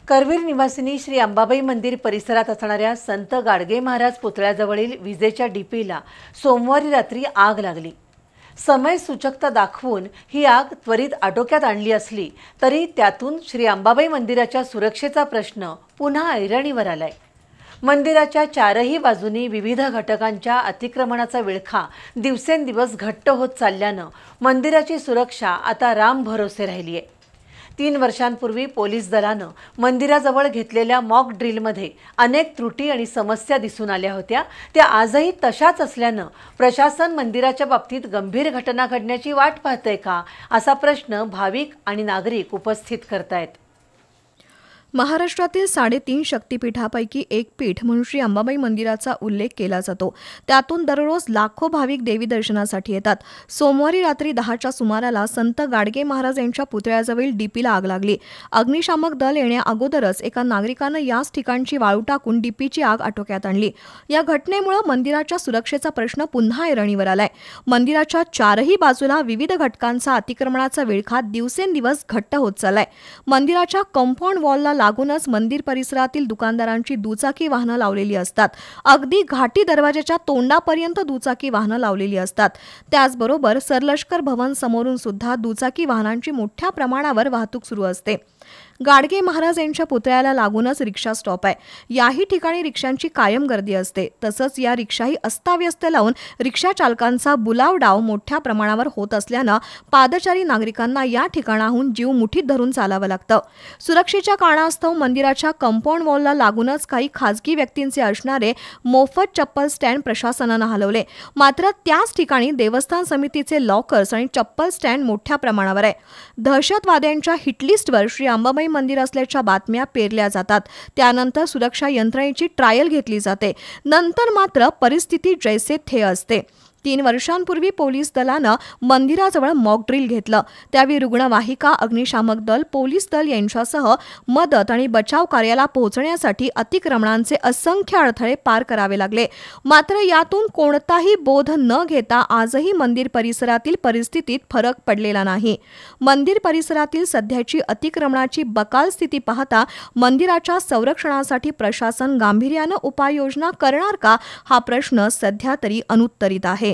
करवीर निवासिनी श्री अंबाबाई मंदिर परिसरात असणाऱ्या संत गाडगे महाराज पुतळ्याजवळील विजेच्या डीपीला सोमवारी रात्री आग लागली। समय सूचकता दाखवून ही आग त्वरित आटोक्यात आणली असली तरी त्यातून श्री अंबाबाई मंदिराच्या सुरक्षेचा प्रश्न पुन्हा ऐरणीवर आलाय। मंदिराच्या चारही बाजूनी विविध घटकांच्या अतिक्रमणाचा विळखा दिवसेंदिवस घट्ट होत चालल्यानं मंदिराची सुरक्षा आता राम भरोसे राहिली आहे। 3 वर्षांपूर्वी पोलीस दलानं मंदिराजवळ घेतलेल्या मॉक ड्रिलमध्ये अनेक त्रुटी आणि समस्या दिसून आल्या होत्या। त्या आजही तशाच असल्यानं प्रशासन मंदिराच्या बाबतीत गंभीर घटना घडण्याची वाट पाहतंय का, असा प्रश्न भाविक आणि नागरिक उपस्थित करतायत। महाराष्ट्रातील 3.5 शक्तिपीठापैकी एक पीठ म्हणून श्री अंबाबाई मंदिराचा उल्लेख केला जातो। त्यातून दररोज लाखो भाविक देवी दर्शनासाठी येतात। सोमवारी रात्री 10च्या सुमाराला संत गाडगे महाराज यांच्या पुतळ्याजवळील डीपीला आग लागली। अग्निशामक दल येण्या अगोदरच एका नागरिकानं याच ठिकाणची वाळू टाकून डीपीची आग आटोक्यात आणली। या घटनेमुळे मंदिराच्या सुरक्षेचा प्रश्न पुन्हा ऐरणीवर आलाय। मंदिराच्या चारही बाजूला विविध घटकांचा अतिक्रमणाचा विळखा दिवसेंदिवस घट्ट होत चाललाय। मंदिराच्या कंपाऊंड वॉलला लागूनच मंदिर परिसरातील दुकानदारांची दुचाकी वाहनं लावलेली असतात। अगदी घाटी दरवाजाच्या तोंडापर्यंत दुचाकी वाहनं लावलेली असतात। त्याचबरोबर सरलष्कर भवन समोरून सुद्धा दुचाकी वाहनांची मोठ्या प्रमाणावर वाहतूक सुरू असते। गाडगे महाराज यांच्या पुतळ्याला लागूनच रिक्षा स्टॉप आहे। याही ठिकाणी रिक्षांची कायम गर्दी असते। तसंच या रिक्षाही अस्ताव्यस्त लावून रिक्षा चालकांचा बुलावडाव मोठ्या प्रमाणावर होत असल्यानं पादचारी नागरिकांना या ठिकाणाहून जीव मुठीत धरून चालावं लागतं। सुरक्षेच्या कारणास्तव मंदिराच्या कंपाऊंड वॉलला लागूनच काही खाजगी व्यक्तींचे असणारे मोफत चप्पल स्टँड प्रशासनानं हलवले। मात्र त्याच ठिकाणी देवस्थान समितीचे लॉकर्स आणि चप्पल स्टँड मोठ्या प्रमाणावर आहे। दहशतवाद्यांच्या हिटलिस्टवर श्री अंबाबाई मंदिर असल्याच्या बातम्या पेरल्या जातात। त्यानंतर सुरक्षा यंत्रणेची ट्रायल घेतली जाते। नंतर मात्र परिस्थिती जैसे थे असते। 3 वर्षांपूर्वी पोलीस दलानं मंदिराजवळ मॉक ड्रिल घेतलं। त्यावेळी रुग्णवाहिका, अग्निशामक दल, पोलीस दल यांच्यासह मदत आणि बचाव कार्याला पोहोचण्यासाठी अतिक्रमणांचे असंख्य अडथळे पार करावे लागले। मात्र यातून कोणताही बोध न घेता आजही मंदिर परिसरातील परिस्थितीत फरक पडलेला नाही। मंदिर परिसरातील सध्याची अतिक्रमणाची बकाल स्थिती पाहता मंदिराच्या संरक्षणासाठी प्रशासन गांभीर्यानं उपाययोजना करणार का, हा प्रश्न सध्या तरी अनुत्तरित आहे।